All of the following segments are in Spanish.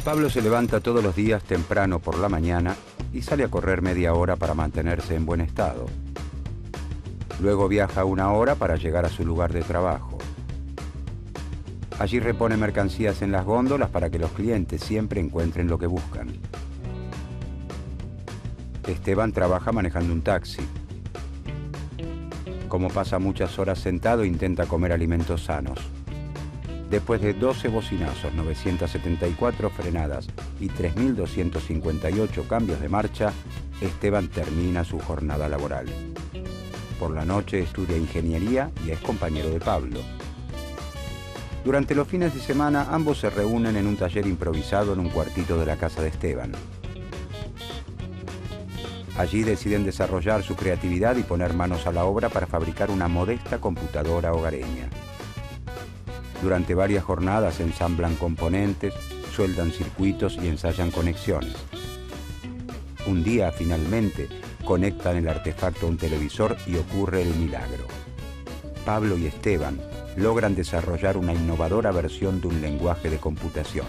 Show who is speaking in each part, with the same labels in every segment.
Speaker 1: Pablo se levanta todos los días temprano por la mañana y sale a correr media hora para mantenerse en buen estado. Luego viaja 1 hora para llegar a su lugar de trabajo. Allí repone mercancías en las góndolas para que los clientes siempre encuentren lo que buscan. Esteban trabaja manejando un taxi. Como pasa muchas horas sentado, intenta comer alimentos sanos. Después de 12 bocinazos, 974 frenadas y 3.258 cambios de marcha, Esteban termina su jornada laboral. Por la noche estudia ingeniería y es compañero de Pablo. Durante los fines de semana, ambos se reúnen en un taller improvisado en un cuartito de la casa de Esteban. Allí deciden desarrollar su creatividad y poner manos a la obra para fabricar una modesta computadora hogareña. Durante varias jornadas ensamblan componentes, sueldan circuitos y ensayan conexiones. Un día, finalmente, conectan el artefacto a un televisor y ocurre el milagro. Pablo y Esteban logran desarrollar una innovadora versión de un lenguaje de computación.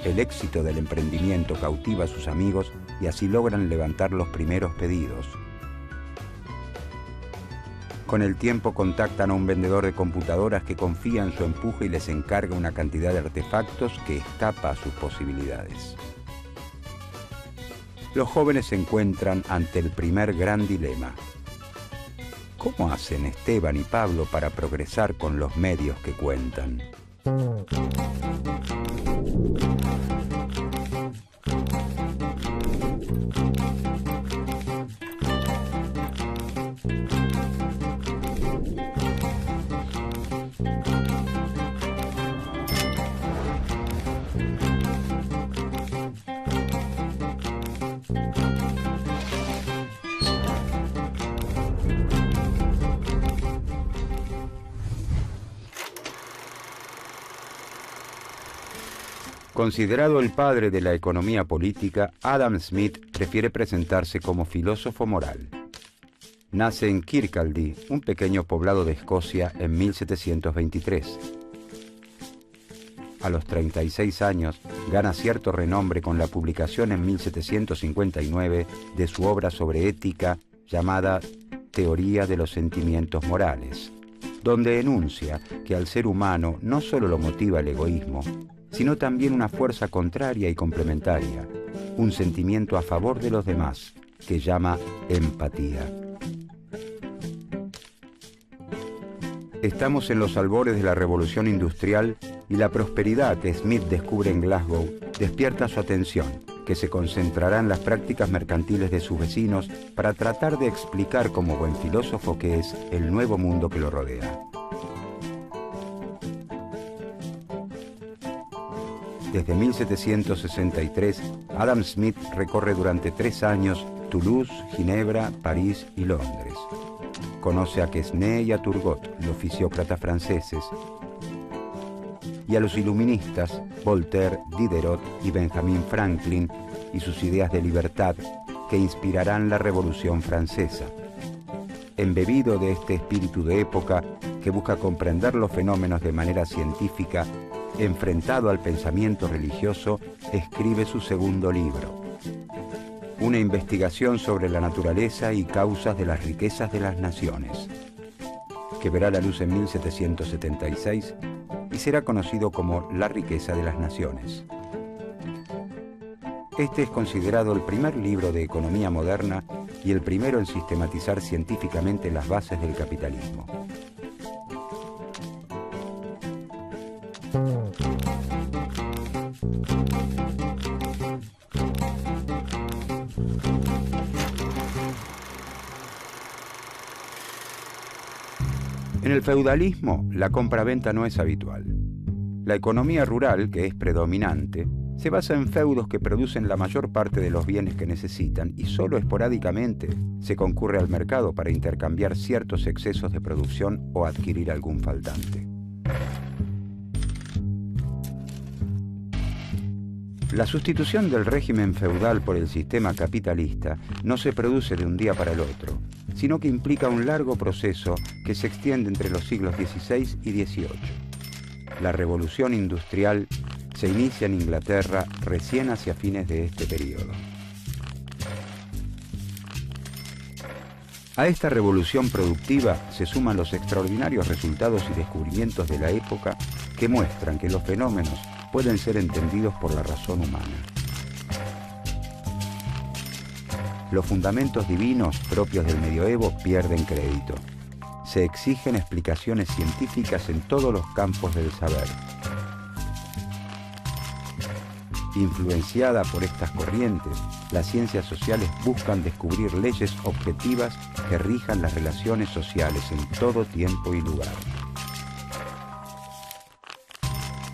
Speaker 1: El éxito del emprendimiento cautiva a sus amigos y así logran levantar los primeros pedidos. Con el tiempo contactan a un vendedor de computadoras que confía en su empuje y les encarga una cantidad de artefactos que escapa a sus posibilidades. Los jóvenes se encuentran ante el primer gran dilema. ¿Cómo hacen Esteban y Pablo para progresar con los medios que cuentan? Considerado el padre de la economía política, Adam Smith prefiere presentarse como filósofo moral. Nace en Kirkcaldy, un pequeño poblado de Escocia, en 1723. A los 36 años, gana cierto renombre con la publicación en 1759 de su obra sobre ética llamada Teoría de los Sentimientos Morales, donde enuncia que al ser humano no solo lo motiva el egoísmo, sino también una fuerza contraria y complementaria, un sentimiento a favor de los demás, que llama empatía. Estamos en los albores de la revolución industrial y la prosperidad que Smith descubre en Glasgow despierta su atención, que se concentrará en las prácticas mercantiles de sus vecinos para tratar de explicar como buen filósofo qué es el nuevo mundo que lo rodea. Desde 1763, Adam Smith recorre durante 3 años Toulouse, Ginebra, París y Londres. Conoce a Quesnay y a Turgot, los fisiócratas franceses, y a los iluministas Voltaire, Diderot y Benjamin Franklin y sus ideas de libertad que inspirarán la Revolución Francesa. Embebido de este espíritu de época que busca comprender los fenómenos de manera científica, enfrentado al pensamiento religioso, escribe su segundo libro, una investigación sobre la naturaleza y causas de las riquezas de las naciones, que verá la luz en 1776 y será conocido como La riqueza de las naciones. Este es considerado el primer libro de economía moderna y el primero en sistematizar científicamente las bases del capitalismo. En el feudalismo, la compra-venta no es habitual. La economía rural, que es predominante, se basa en feudos que producen la mayor parte de los bienes que necesitan y solo esporádicamente se concurre al mercado para intercambiar ciertos excesos de producción o adquirir algún faltante. La sustitución del régimen feudal por el sistema capitalista no se produce de un día para el otro, sino que implica un largo proceso que se extiende entre los siglos XVI y XVIII. La revolución industrial se inicia en Inglaterra recién hacia fines de este periodo. A esta revolución productiva se suman los extraordinarios resultados y descubrimientos de la época que muestran que los fenómenos pueden ser entendidos por la razón humana. Los fundamentos divinos propios del medioevo pierden crédito. Se exigen explicaciones científicas en todos los campos del saber. Influenciada por estas corrientes, las ciencias sociales buscan descubrir leyes objetivas que rijan las relaciones sociales en todo tiempo y lugar.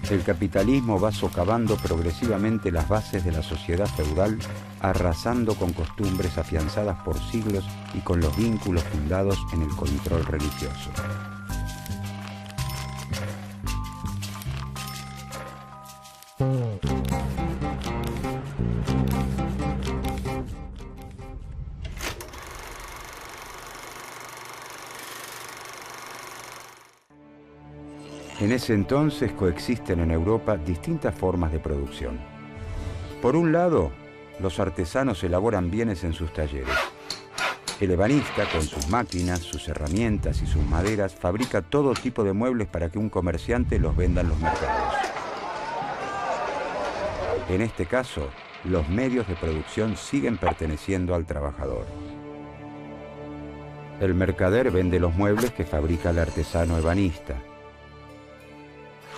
Speaker 1: El capitalismo va socavando progresivamente las bases de la sociedad feudal, arrasando con costumbres afianzadas por siglos y con los vínculos fundados en el control religioso. En ese entonces coexisten en Europa distintas formas de producción. Por un lado, los artesanos elaboran bienes en sus talleres. El ebanista, con sus máquinas, sus herramientas y sus maderas, fabrica todo tipo de muebles para que un comerciante los venda en los mercados. En este caso, los medios de producción siguen perteneciendo al trabajador. El mercader vende los muebles que fabrica el artesano ebanista.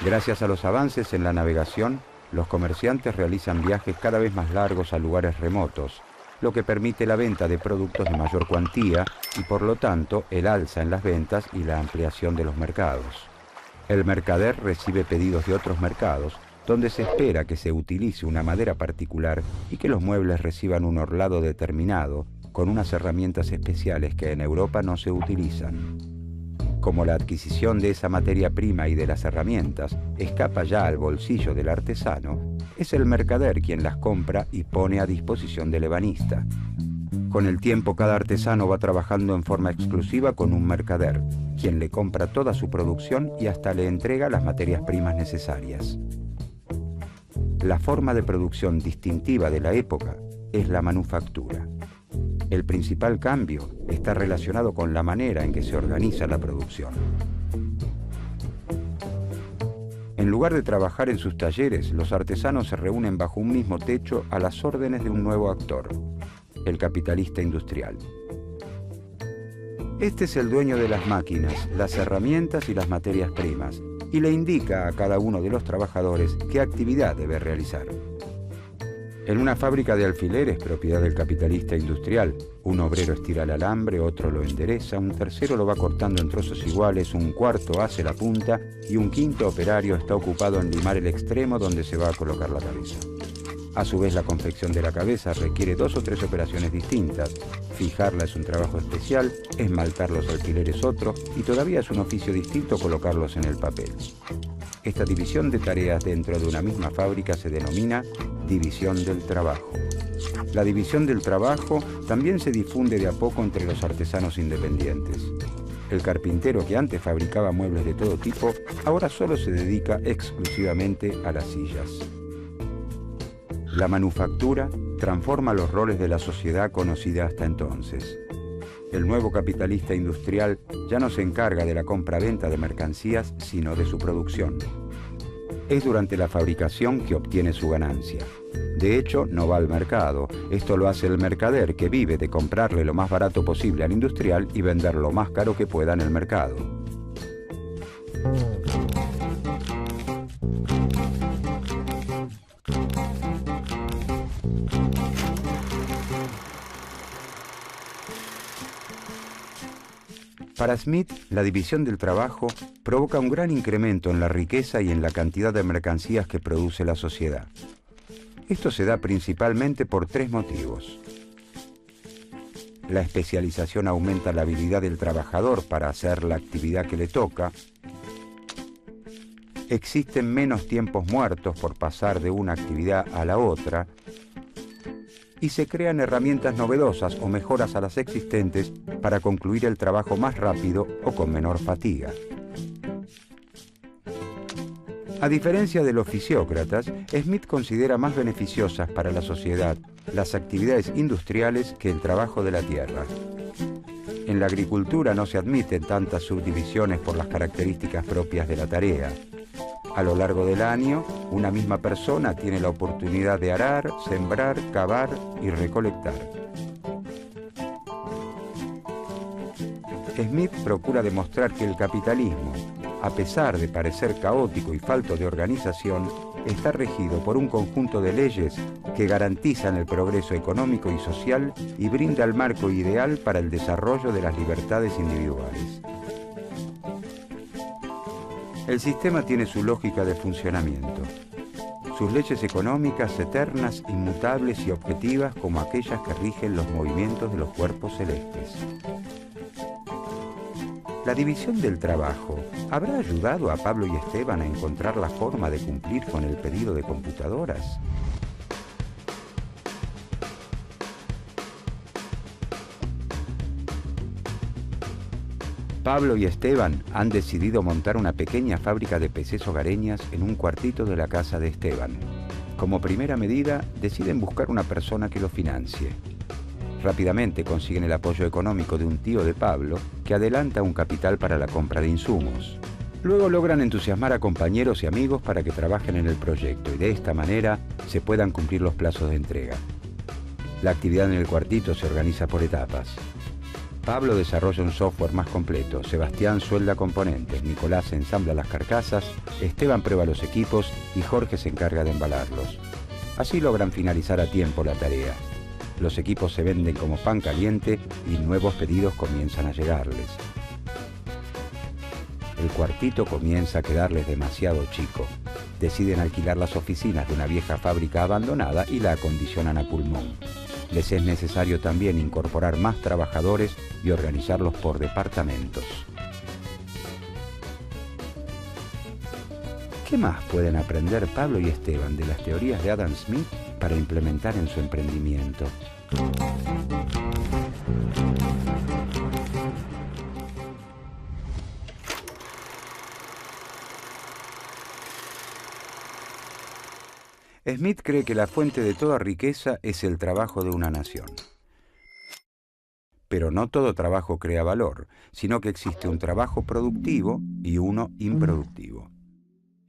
Speaker 1: Gracias a los avances en la navegación, los comerciantes realizan viajes cada vez más largos a lugares remotos, lo que permite la venta de productos de mayor cuantía y, por lo tanto, el alza en las ventas y la ampliación de los mercados. El mercader recibe pedidos de otros mercados, donde se espera que se utilice una madera particular y que los muebles reciban un orlado determinado, con unas herramientas especiales que en Europa no se utilizan. Como la adquisición de esa materia prima y de las herramientas escapa ya al bolsillo del artesano, es el mercader quien las compra y pone a disposición del ebanista. Con el tiempo, cada artesano va trabajando en forma exclusiva con un mercader, quien le compra toda su producción y hasta le entrega las materias primas necesarias. La forma de producción distintiva de la época es la manufactura. El principal cambio está relacionado con la manera en que se organiza la producción. En lugar de trabajar en sus talleres, los artesanos se reúnen bajo un mismo techo a las órdenes de un nuevo actor, el capitalista industrial. Este es el dueño de las máquinas, las herramientas y las materias primas, y le indica a cada uno de los trabajadores qué actividad debe realizar. En una fábrica de alfileres, propiedad del capitalista industrial, un obrero estira el alambre, otro lo endereza, un tercero lo va cortando en trozos iguales, un cuarto hace la punta y un quinto operario está ocupado en limar el extremo donde se va a colocar la cabeza. A su vez, la confección de la cabeza requiere 2 o 3 operaciones distintas. Fijarla es un trabajo especial, esmaltar los alfileres otro y todavía es un oficio distinto colocarlos en el papel. Esta división de tareas dentro de una misma fábrica se denomina división del trabajo. La división del trabajo también se difunde de a poco entre los artesanos independientes. El carpintero que antes fabricaba muebles de todo tipo, ahora solo se dedica exclusivamente a las sillas. La manufactura transforma los roles de la sociedad conocida hasta entonces. El nuevo capitalista industrial ya no se encarga de la compra-venta de mercancías, sino de su producción. Es durante la fabricación que obtiene su ganancia. De hecho, no va al mercado. Esto lo hace el mercader, que vive de comprarle lo más barato posible al industrial y vender lo más caro que pueda en el mercado. Para Smith, la división del trabajo provoca un gran incremento en la riqueza y en la cantidad de mercancías que produce la sociedad. Esto se da principalmente por 3 motivos. La especialización aumenta la habilidad del trabajador para hacer la actividad que le toca. Existen menos tiempos muertos por pasar de una actividad a la otra. Y se crean herramientas novedosas o mejoras a las existentes para concluir el trabajo más rápido o con menor fatiga. A diferencia de los fisiócratas, Smith considera más beneficiosas para la sociedad las actividades industriales que el trabajo de la tierra. En la agricultura no se admiten tantas subdivisiones por las características propias de la tarea. A lo largo del año, una misma persona tiene la oportunidad de arar, sembrar, cavar y recolectar. Smith procura demostrar que el capitalismo, a pesar de parecer caótico y falto de organización, está regido por un conjunto de leyes que garantizan el progreso económico y social y brinda el marco ideal para el desarrollo de las libertades individuales. El sistema tiene su lógica de funcionamiento. Sus leyes económicas eternas, inmutables y objetivas como aquellas que rigen los movimientos de los cuerpos celestes. La división del trabajo habrá ayudado a Pablo y Esteban a encontrar la forma de cumplir con el pedido de computadoras. Pablo y Esteban han decidido montar una pequeña fábrica de PCs hogareñas en un cuartito de la casa de Esteban. Como primera medida, deciden buscar una persona que lo financie. Rápidamente consiguen el apoyo económico de un tío de Pablo, que adelanta un capital para la compra de insumos. Luego logran entusiasmar a compañeros y amigos para que trabajen en el proyecto y de esta manera se puedan cumplir los plazos de entrega. La actividad en el cuartito se organiza por etapas. Pablo desarrolla un software más completo, Sebastián suelda componentes, Nicolás ensambla las carcasas, Esteban prueba los equipos y Jorge se encarga de embalarlos. Así logran finalizar a tiempo la tarea. Los equipos se venden como pan caliente y nuevos pedidos comienzan a llegarles. El cuartito comienza a quedarles demasiado chico. Deciden alquilar las oficinas de una vieja fábrica abandonada y la acondicionan a pulmón. Les es necesario también incorporar más trabajadores y organizarlos por departamentos. ¿Qué más pueden aprender Pablo y Esteban de las teorías de Adam Smith para implementar en su emprendimiento? Smith cree que la fuente de toda riqueza es el trabajo de una nación. Pero no todo trabajo crea valor, sino que existe un trabajo productivo y uno improductivo.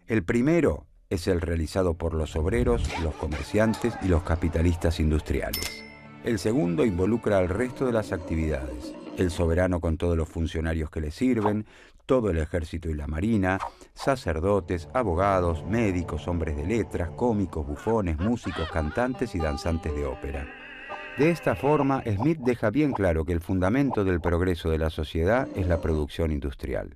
Speaker 1: El primero es el realizado por los obreros, los comerciantes y los capitalistas industriales. El segundo involucra al resto de las actividades, el soberano con todos los funcionarios que le sirven, todo el ejército y la marina, sacerdotes, abogados, médicos, hombres de letras, cómicos, bufones, músicos, cantantes y danzantes de ópera. De esta forma, Smith deja bien claro que el fundamento del progreso de la sociedad es la producción industrial.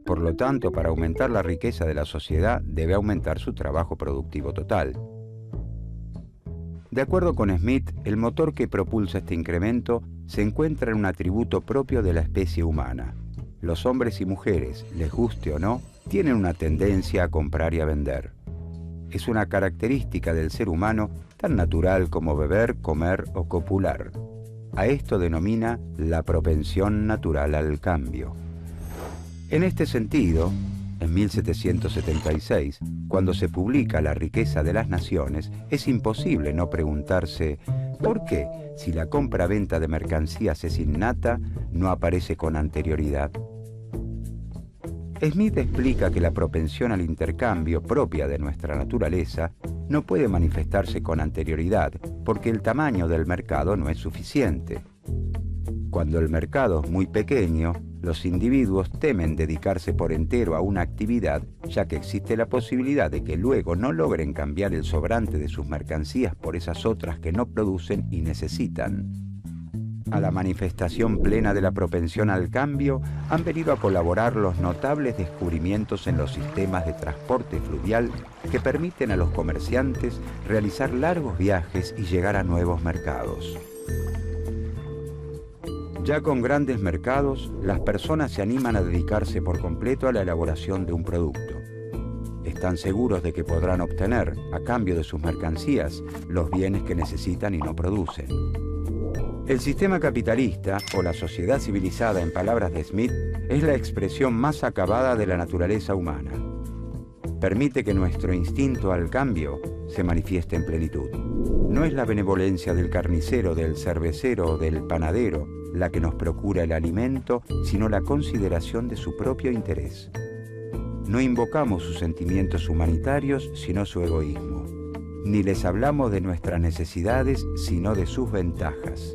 Speaker 1: Por lo tanto, para aumentar la riqueza de la sociedad, debe aumentar su trabajo productivo total. De acuerdo con Smith, el motor que propulsa este incremento se encuentra en un atributo propio de la especie humana. Los hombres y mujeres, les guste o no, tienen una tendencia a comprar y a vender. Es una característica del ser humano tan natural como beber, comer o copular. A esto denomina la propensión natural al cambio. En este sentido, en 1776, cuando se publica La riqueza de las naciones, es imposible no preguntarse ¿por qué, si la compra-venta de mercancías es innata, no aparece con anterioridad? Smith explica que la propensión al intercambio propia de nuestra naturaleza no puede manifestarse con anterioridad porque el tamaño del mercado no es suficiente. Cuando el mercado es muy pequeño, los individuos temen dedicarse por entero a una actividad, ya que existe la posibilidad de que luego no logren cambiar el sobrante de sus mercancías por esas otras que no producen y necesitan. A la manifestación plena de la propensión al cambio han venido a colaborar los notables descubrimientos en los sistemas de transporte fluvial que permiten a los comerciantes realizar largos viajes y llegar a nuevos mercados. Ya con grandes mercados, las personas se animan a dedicarse por completo a la elaboración de un producto. Están seguros de que podrán obtener, a cambio de sus mercancías, los bienes que necesitan y no producen. El sistema capitalista, o la sociedad civilizada en palabras de Smith, es la expresión más acabada de la naturaleza humana. Permite que nuestro instinto al cambio se manifieste en plenitud. No es la benevolencia del carnicero, del cervecero o del panadero la que nos procura el alimento, sino la consideración de su propio interés. No invocamos sus sentimientos humanitarios, sino su egoísmo. Ni les hablamos de nuestras necesidades, sino de sus ventajas.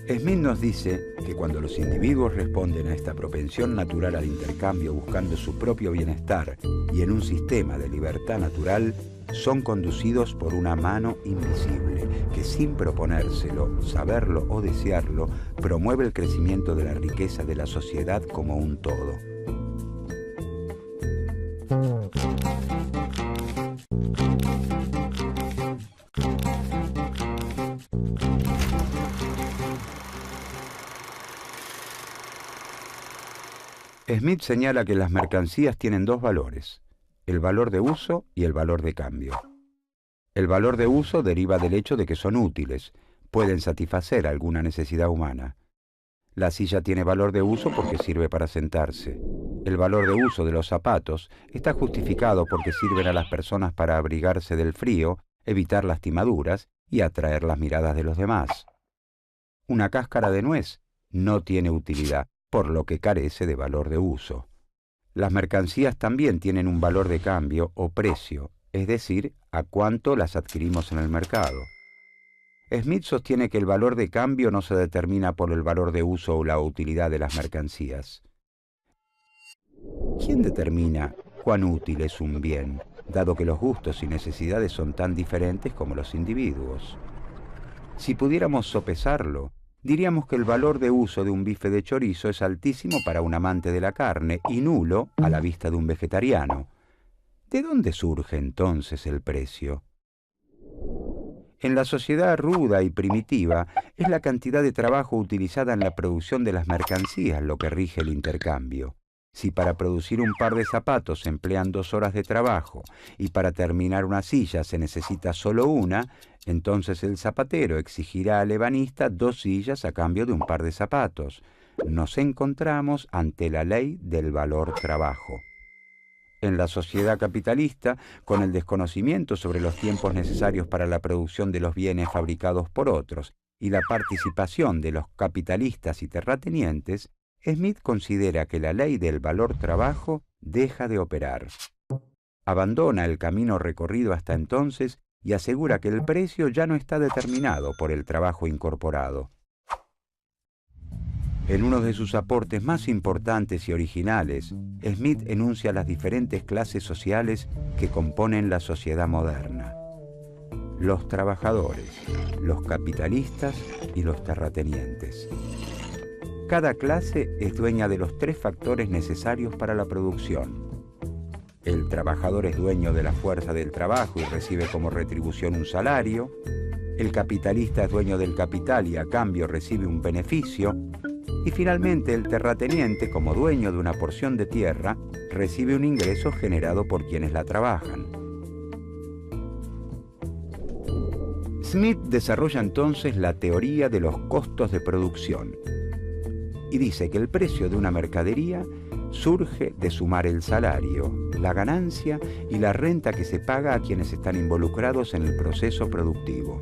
Speaker 1: Smith nos dice que cuando los individuos responden a esta propensión natural al intercambio buscando su propio bienestar y en un sistema de libertad natural, son conducidos por una mano invisible que, sin proponérselo, saberlo o desearlo, promueve el crecimiento de la riqueza de la sociedad como un todo. Smith señala que las mercancías tienen dos valores: el valor de uso y el valor de cambio. El valor de uso deriva del hecho de que son útiles, pueden satisfacer alguna necesidad humana. La silla tiene valor de uso porque sirve para sentarse. El valor de uso de los zapatos está justificado porque sirven a las personas para abrigarse del frío, evitar lastimaduras y atraer las miradas de los demás. Una cáscara de nuez no tiene utilidad, por lo que carece de valor de uso. Las mercancías también tienen un valor de cambio o precio, es decir, a cuánto las adquirimos en el mercado. Smith sostiene que el valor de cambio no se determina por el valor de uso o la utilidad de las mercancías. ¿Quién determina cuán útil es un bien, dado que los gustos y necesidades son tan diferentes como los individuos? Si pudiéramos sopesarlo, diríamos que el valor de uso de un bife de chorizo es altísimo para un amante de la carne y nulo a la vista de un vegetariano. ¿De dónde surge entonces el precio? En la sociedad ruda y primitiva, es la cantidad de trabajo utilizada en la producción de las mercancías lo que rige el intercambio. Si para producir un par de zapatos se emplean 2 horas de trabajo y para terminar una silla se necesita solo una, entonces el zapatero exigirá al ebanista 2 sillas a cambio de un par de zapatos. Nos encontramos ante la ley del valor trabajo. En la sociedad capitalista, con el desconocimiento sobre los tiempos necesarios para la producción de los bienes fabricados por otros y la participación de los capitalistas y terratenientes, Smith considera que la ley del valor trabajo deja de operar. Abandona el camino recorrido hasta entonces y asegura que el precio ya no está determinado por el trabajo incorporado. En uno de sus aportes más importantes y originales, Smith enuncia las diferentes clases sociales que componen la sociedad moderna: los trabajadores, los capitalistas y los terratenientes. Cada clase es dueña de los 3 factores necesarios para la producción. El trabajador es dueño de la fuerza del trabajo y recibe como retribución un salario. El capitalista es dueño del capital y a cambio recibe un beneficio. Y finalmente el terrateniente, como dueño de una porción de tierra, recibe un ingreso generado por quienes la trabajan. Smith desarrolla entonces la teoría de los costos de producción y dice que el precio de una mercadería surge de sumar el salario, la ganancia y la renta que se paga a quienes están involucrados en el proceso productivo.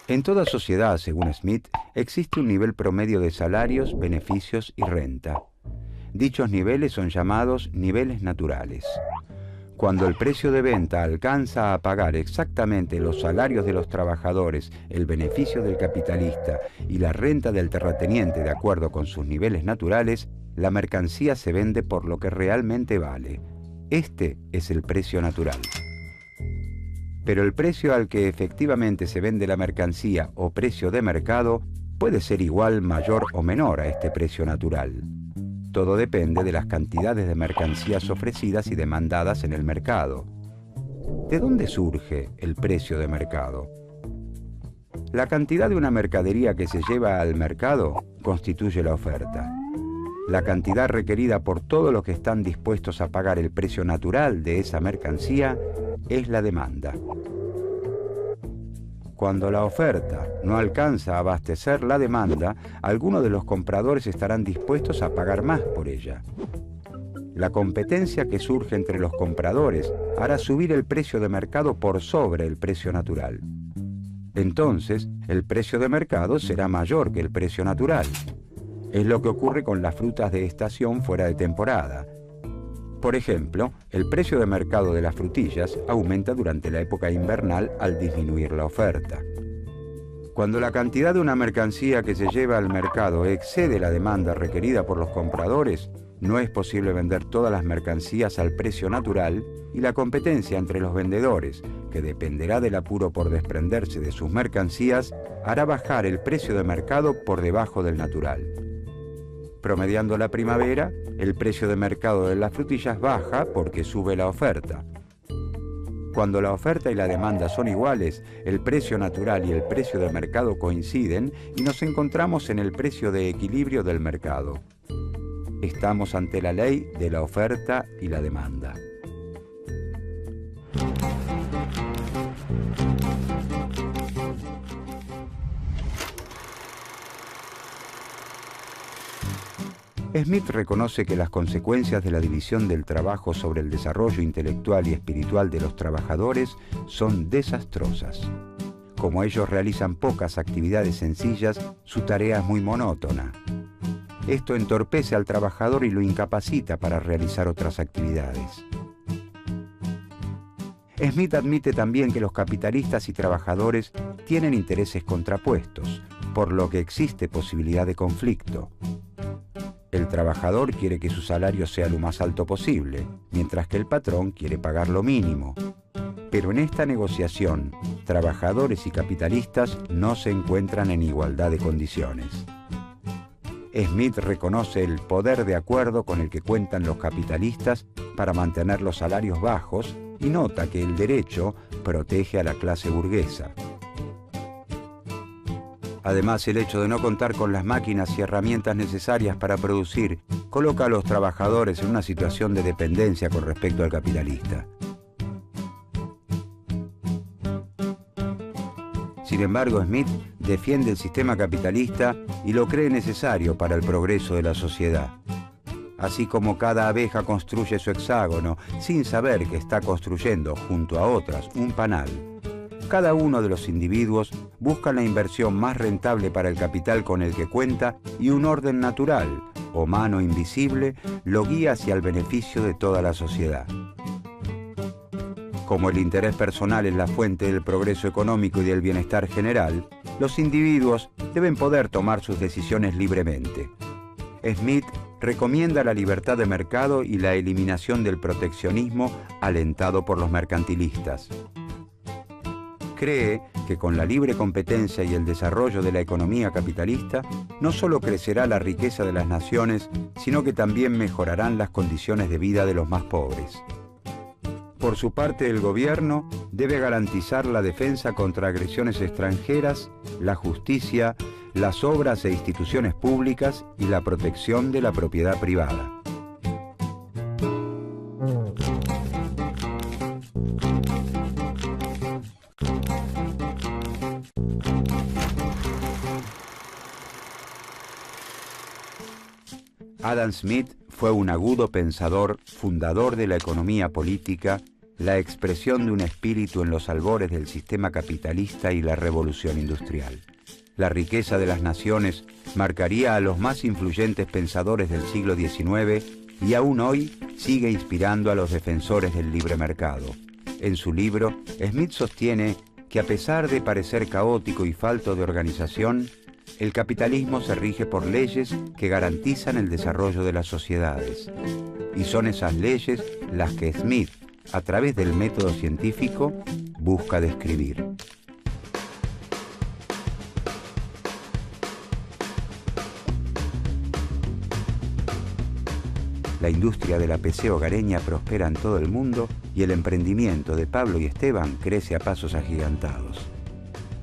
Speaker 1: En toda sociedad, según Smith, existe un nivel promedio de salarios, beneficios y renta. Dichos niveles son llamados niveles naturales. Cuando el precio de venta alcanza a pagar exactamente los salarios de los trabajadores, el beneficio del capitalista y la renta del terrateniente de acuerdo con sus niveles naturales, la mercancía se vende por lo que realmente vale. Este es el precio natural. Pero el precio al que efectivamente se vende la mercancía o precio de mercado puede ser igual, mayor o menor a este precio natural. Todo depende de las cantidades de mercancías ofrecidas y demandadas en el mercado. ¿De dónde surge el precio de mercado? La cantidad de una mercadería que se lleva al mercado constituye la oferta. La cantidad requerida por todos los que están dispuestos a pagar el precio natural de esa mercancía es la demanda. cuando la oferta no alcanza a abastecer la demanda, algunos de los compradores estarán dispuestos a pagar más por ella. La competencia que surge entre los compradores hará subir el precio de mercado por sobre el precio natural. Entonces, el precio de mercado será mayor que el precio natural. Es lo que ocurre con las frutas de estación fuera de temporada. Por ejemplo, el precio de mercado de las frutillas aumenta durante la época invernal al disminuir la oferta. Cuando la cantidad de una mercancía que se lleva al mercado excede la demanda requerida por los compradores, no es posible vender todas las mercancías al precio natural y la competencia entre los vendedores, que dependerá del apuro por desprenderse de sus mercancías, hará bajar el precio de mercado por debajo del natural. Promediando la primavera, el precio de mercado de las frutillas baja porque sube la oferta. Cuando la oferta y la demanda son iguales, el precio natural y el precio de mercado coinciden y nos encontramos en el precio de equilibrio del mercado. Estamos ante la ley de la oferta y la demanda. Smith reconoce que las consecuencias de la división del trabajo sobre el desarrollo intelectual y espiritual de los trabajadores son desastrosas. Como ellos realizan pocas actividades sencillas, su tarea es muy monótona. Esto entorpece al trabajador y lo incapacita para realizar otras actividades. Smith admite también que los capitalistas y trabajadores tienen intereses contrapuestos, por lo que existe posibilidad de conflicto. El trabajador quiere que su salario sea lo más alto posible, mientras que el patrón quiere pagar lo mínimo. Pero en esta negociación, trabajadores y capitalistas no se encuentran en igualdad de condiciones. Smith reconoce el poder de acuerdo con el que cuentan los capitalistas para mantener los salarios bajos y nota que el derecho protege a la clase burguesa. Además, el hecho de no contar con las máquinas y herramientas necesarias para producir coloca a los trabajadores en una situación de dependencia con respecto al capitalista. Sin embargo, Smith defiende el sistema capitalista y lo cree necesario para el progreso de la sociedad. Así como cada abeja construye su hexágono sin saber que está construyendo junto a otras un panal, cada uno de los individuos busca la inversión más rentable para el capital con el que cuenta y un orden natural, o mano invisible, lo guía hacia el beneficio de toda la sociedad. Como el interés personal es la fuente del progreso económico y del bienestar general, los individuos deben poder tomar sus decisiones libremente. Smith recomienda la libertad de mercado y la eliminación del proteccionismo alentado por los mercantilistas. Cree que con la libre competencia y el desarrollo de la economía capitalista, no solo crecerá la riqueza de las naciones, sino que también mejorarán las condiciones de vida de los más pobres. Por su parte, el gobierno debe garantizar la defensa contra agresiones extranjeras, la justicia, las obras e instituciones públicas y la protección de la propiedad privada. Adam Smith fue un agudo pensador, fundador de la economía política, la expresión de un espíritu en los albores del sistema capitalista y la revolución industrial. La riqueza de las naciones marcaría a los más influyentes pensadores del siglo XIX y aún hoy sigue inspirando a los defensores del libre mercado. En su libro, Smith sostiene que a pesar de parecer caótico y falto de organización, el capitalismo se rige por leyes que garantizan el desarrollo de las sociedades. Y son esas leyes las que Smith, a través del método científico, busca describir. La industria de la PC hogareña prospera en todo el mundo y el emprendimiento de Pablo y Esteban crece a pasos agigantados.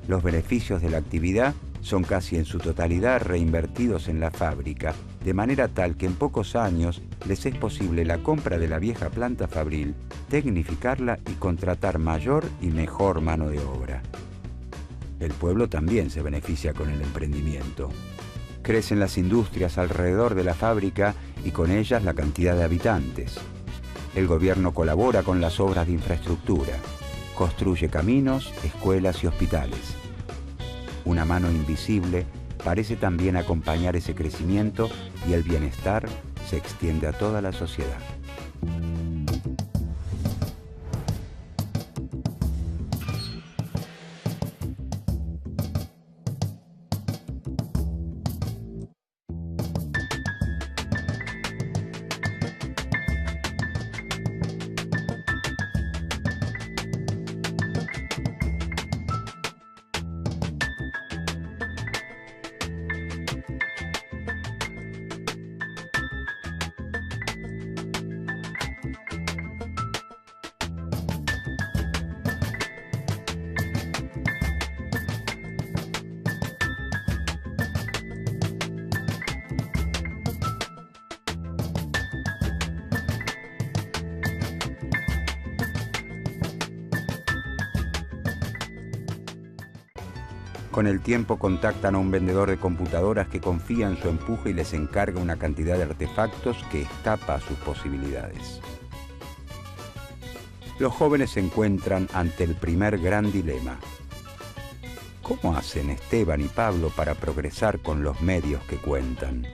Speaker 1: Los beneficios de la actividad son casi en su totalidad reinvertidos en la fábrica, de manera tal que en pocos años les es posible la compra de la vieja planta fabril, tecnificarla y contratar mayor y mejor mano de obra. El pueblo también se beneficia con el emprendimiento. Crecen las industrias alrededor de la fábrica y con ellas la cantidad de habitantes. El gobierno colabora con las obras de infraestructura, construye caminos, escuelas y hospitales. Una mano invisible parece también acompañar ese crecimiento y el bienestar se extiende a toda la sociedad. Con el tiempo contactan a un vendedor de computadoras que confía en su empuje y les encarga una cantidad de artefactos que escapa a sus posibilidades. Los jóvenes se encuentran ante el primer gran dilema. ¿Cómo hacen Esteban y Pablo para progresar con los medios que cuentan?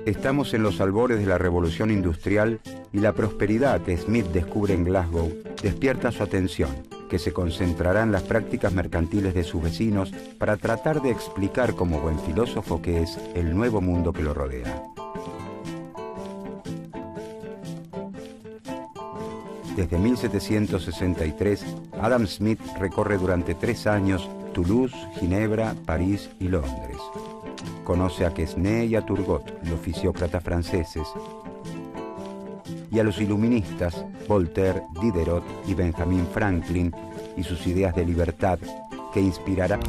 Speaker 1: Estamos en los albores de la revolución industrial y la prosperidad que Smith descubre en Glasgow despierta su atención, que se concentrará en las prácticas mercantiles de sus vecinos para tratar de explicar como buen filósofo que es el nuevo mundo que lo rodea. Desde 1763, Adam Smith recorre durante 3 años Toulouse, Ginebra, París y Londres. Conoce a Quesnay y a Turgot, los fisiócratas franceses, y a los iluministas Voltaire, Diderot y Benjamin Franklin y sus ideas de libertad que inspirarán.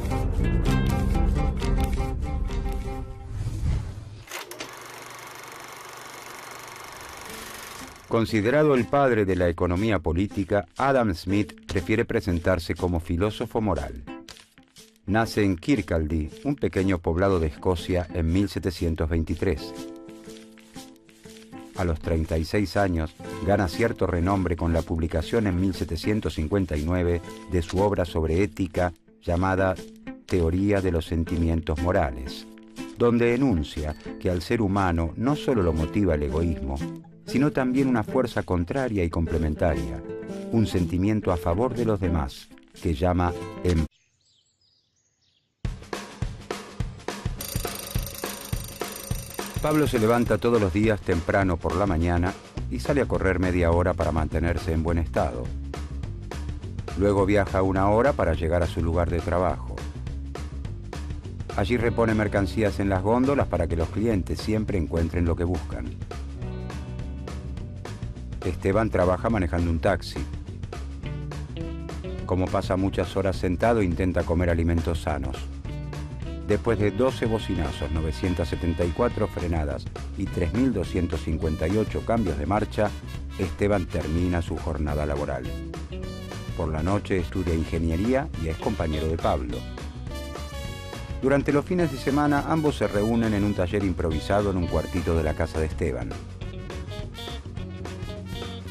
Speaker 1: Considerado el padre de la economía política, Adam Smith prefiere presentarse como filósofo moral. Nace en Kirkcaldy, un pequeño poblado de Escocia, en 1723. A los 36 años, gana cierto renombre con la publicación en 1759 de su obra sobre ética llamada Teoría de los Sentimientos Morales, donde enuncia que al ser humano no solo lo motiva el egoísmo, sino también una fuerza contraria y complementaria, un sentimiento a favor de los demás, que llama empatía. Pablo se levanta todos los días temprano por la mañana y sale a correr media hora para mantenerse en buen estado. Luego viaja 1 hora para llegar a su lugar de trabajo. Allí repone mercancías en las góndolas para que los clientes siempre encuentren lo que buscan. Esteban trabaja manejando un taxi. Como pasa muchas horas sentado, intenta comer alimentos sanos. Después de 12 bocinazos, 974 frenadas y 3.258 cambios de marcha, Esteban termina su jornada laboral. Por la noche estudia ingeniería y es compañero de Pablo. Durante los fines de semana, ambos se reúnen en un taller improvisado en un cuartito de la casa de Esteban.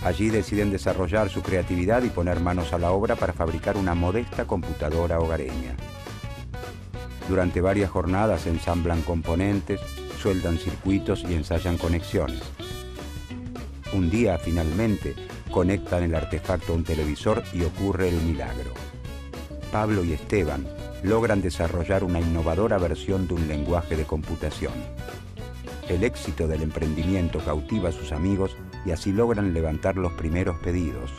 Speaker 1: Allí deciden desarrollar su creatividad y poner manos a la obra para fabricar una modesta computadora hogareña. Durante varias jornadas ensamblan componentes, sueldan circuitos y ensayan conexiones. Un día, finalmente, conectan el artefacto a un televisor y ocurre el milagro. Pablo y Esteban logran desarrollar una innovadora versión de un lenguaje de computación. El éxito del emprendimiento cautiva a sus amigos y así logran levantar los primeros pedidos.